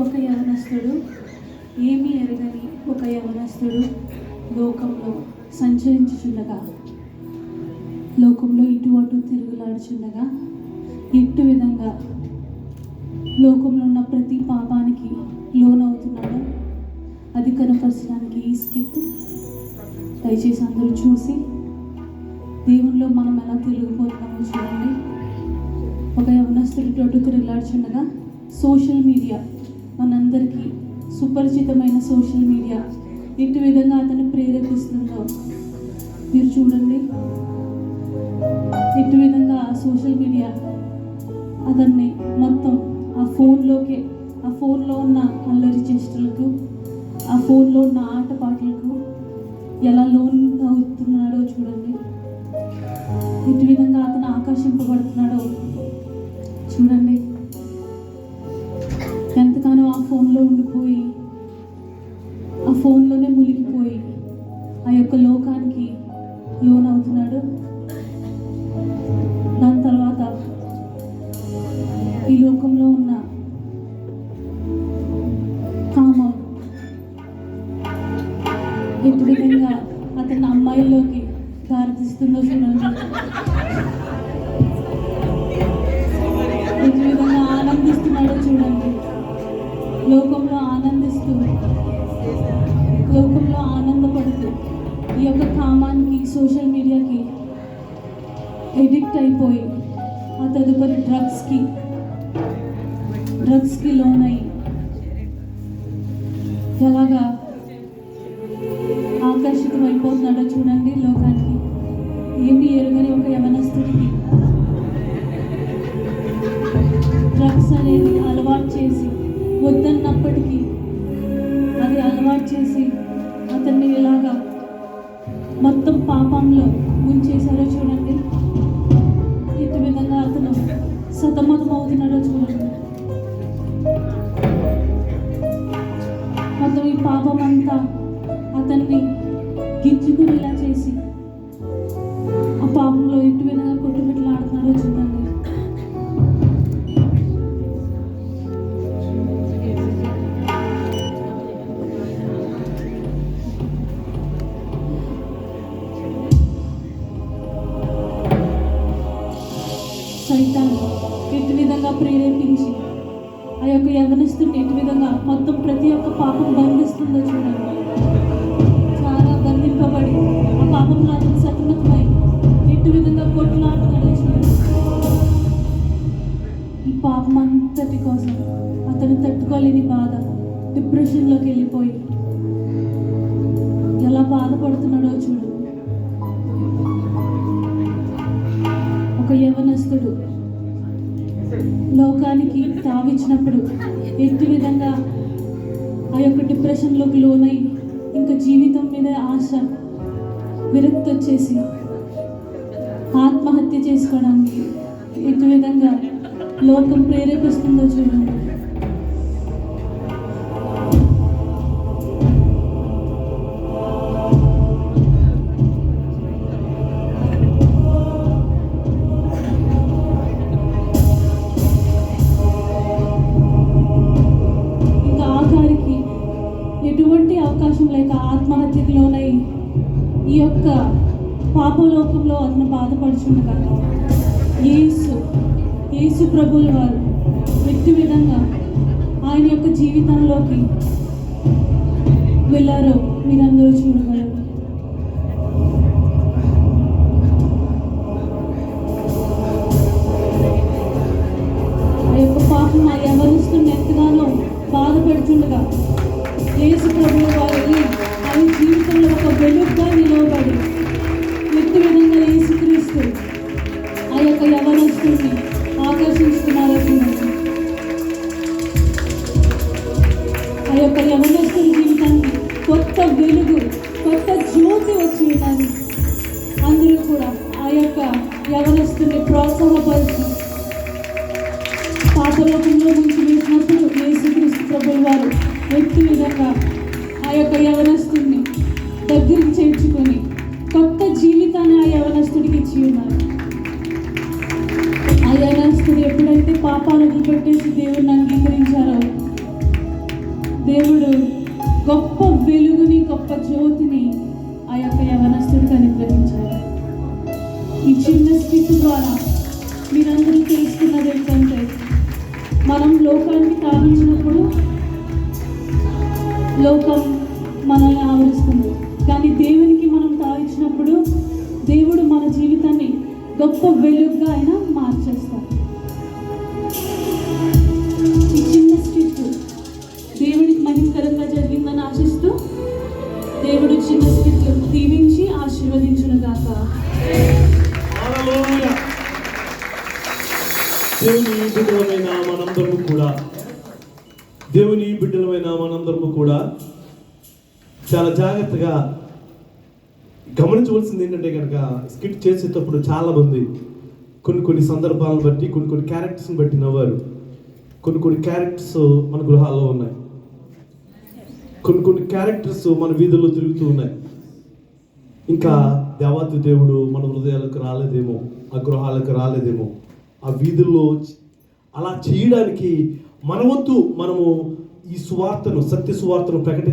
ఒక యవనస్తుడు, ఏమీ ఎరగని ఒక యవనస్తుడు లోకంలో సంచరించుచుండగా, లోకంలో ఇటు అటు తిరుగులాడుచుండగా, ఎట్టు విధంగా లోకంలో ఉన్న ప్రతి పాపానికి లోనవుతున్నాడో అది కనపరచడానికి ఈ స్కిట్ దయచేసి అందరూ చూసి దేవునిలో మనం ఎలా తిరిగిపోతున్నామో చూడండి. ఒక యవనస్తుడు అటు తిరుగులాడుచుండగా సోషల్ మీడియా, మనందరికీ సుపరిచితమైన సోషల్ మీడియా ఎట్టి విధంగా అతన్ని ప్రేరేపిస్తుందో మీరు చూడండి. ఎట్టి విధంగా ఆ సోషల్ మీడియా అతన్ని మొత్తం ఆ ఫోన్లో ఉన్న అల్లరి చేష్టలకు, ఆ ఫోన్లో ఉన్న ఆటపాటలకు ఎలా లోన్ అవుతున్నాడో చూడండి. ఎట్టి విధంగా అతను ఆకర్షింపబడుతున్నాడో చూడండి. ఎంతగానో ఆ ఫోన్లో ఉండిపోయి, ఆ ఫోన్లోనే మునిగిపోయి ఆ యొక్క లోకానికి లోన్ అవుతున్నాడు. దాని తర్వాత ఈ లోకంలో ఉన్న కామం ఎట్టి విధంగా అతని అమ్మాయిల్లోకి దారితీస్తుందో చూడండి. ఎట్టి విధంగా ఆనందిస్తున్నాడో చూడండి. లోకంలో ఆనందపడుతూ ఈ యొక్క కామానికి, సోషల్ మీడియాకి ఎడిక్ట్ అయిపోయి ఆ తదుపరి డ్రగ్స్కి లోన్ అయ్యి ఎలాగా ఆకర్షితం అయిపోతున్నాడో చూడండి. లోకానికి ఏమీ ఎరుగని ఒక యవనస్తుడికి డ్రగ్స్ అనేది అలవాటు చేసి, వద్దన్నప్పటికీ అది అలవాటు చేసి అతన్ని ఇలాగా మొత్తం పాపంలో ముంచేశారో చూడండి. ఇటు విధంగా అతను సతమతం అవుతున్నాడో చూడండి. మొత్తం ఈ పాపం అంతా అతన్ని గింజుకునేలా చేసి ఆ పాపంలో ఇటు విధంగా కొట్టుమిట్లాడుతున్నాడో చూడండి. సైతాన్ ఎటు విధంగా ప్రేరేపించి ఆ యొక్క యవనస్తుడిని ఎటు విధంగా మొత్తం ప్రతి ఒక్క పాపం బంధిస్తుందో చూడండి. చాలా బంధింపబడి ఆ పాపంలో అతను సతమతమై ఎటు విధంగా కొట్లాడుతున్నాడో చూడండి. ఈ పాపం అంతటి కోసం అతను తట్టుకోలేని బాధ, డిప్రెషన్లోకి వెళ్ళిపోయి ఎలా బాధపడుతున్నాడో చూడండి. ఒక యవనస్తుడు లోకానికి తావిచ్చినప్పుడు ఎట్టి విధంగా ఆ యొక్క డిప్రెషన్లోకి లోనై ఇంకా జీవితం మీద ఆశ, విరక్తి వచ్చేసి ఆత్మహత్య చేసుకోవడానికి ఎట్టి విధంగా లోకం ప్రేరేపిస్తుందో చూడండి. ఎటువంటి అవకాశం లేక ఆత్మహత్యకు లోనై ఈ యొక్క పాపలోకంలో అతను బాధపడుచుండగా యేసు ప్రభువుల వారు ఎట్టి విధంగా ఆయన యొక్క జీవితంలోకి వెళ్ళారో మీరందరూ చూడగలరు. ఆ యొక్క పాపం ఆ యవనస్తుడిని ఎంతగానో బాధ పెడుతుండగా యేసు ప్రభువు వారు ఆయన జీవితంలో ఒక వెలుగుగా నిలవబడి ఎట్టి విధంగా యేసుక్రీస్తు ఆ యొక్క యవనస్తుడిని ఆకర్షిస్తున్నారో చూడండి. ఆ యొక్క యవనస్తుడి జీవితానికి కొత్త వెలుగు, కొత్త జ్యోతి వచ్చి ఉండాలి. అందరూ కూడా ఆ యొక్క యవనస్తుడిని ప్రోత్సాహపరుస్తూ పాపలోకంలో నుంచి వేసినప్పుడు యేసుక్రీస్తు ప్రభువు వారు ఎట్టి విధంగా ఆ యొక్క యవనస్తుడిని దగ్గరికి చేర్చుకొని కొత్త జీవితాన్ని ఆ యవనస్తుడికి ఇచ్చి ఉన్నారు. ఆ యవనస్తుడు ఎప్పుడైతే పాపాలను వదిలిపెట్టేసి దేవుణ్ణి అంగీకరించారో దేవుడు గొప్ప వెలుగుని, గొప్ప జ్యోతిని ఆ యొక్క యవనస్తుడికి అనుగ్రహించారు. ఈ చిన్న స్థితి ద్వారా మీరందరూ తెలుసుకున్నది ఏంటంటే, మనం లోకానికి తాగించినప్పుడు లోకం మనల్ని ఆవరిస్తుంది, కానీ దేవునికి మనం తాగించినప్పుడు దేవుడు మన జీవితాన్ని గొప్ప వెలుగుగా ఆయన మార్చేస్తాడు. ఈ చిన్న స్టిచ్ దేవుడికి మహిమకరంగా జరిగిందని ఆశిస్తూ దేవుడు చిన్న స్టిచ్ దీవించి ఆశీర్వదించును గాక. దేవుని బిడ్డలమైన మనందరము కూడా చాలా జాగ్రత్తగా గమనించవలసింది ఏంటంటే కనుక, స్కిట్ చేసేటప్పుడు చాలామంది కొన్ని సందర్భాలను బట్టి కొన్ని క్యారెక్టర్స్ని బట్టి నవ్వారు. కొన్ని క్యారెక్టర్స్ మన గృహాల్లో ఉన్నాయి, కొన్ని క్యారెక్టర్స్ మన వీధుల్లో తిరుగుతూ ఉన్నాయి. ఇంకా దేవాతి దేవుడు మన హృదయాలకు రాలేదేమో, ఆ గృహాలకు రాలేదేమో, ఆ వీధుల్లో అలా చేయడానికి మన వంతు మనము ఈ సువార్తను, సత్య సువార్తను ప్రకటించాలి.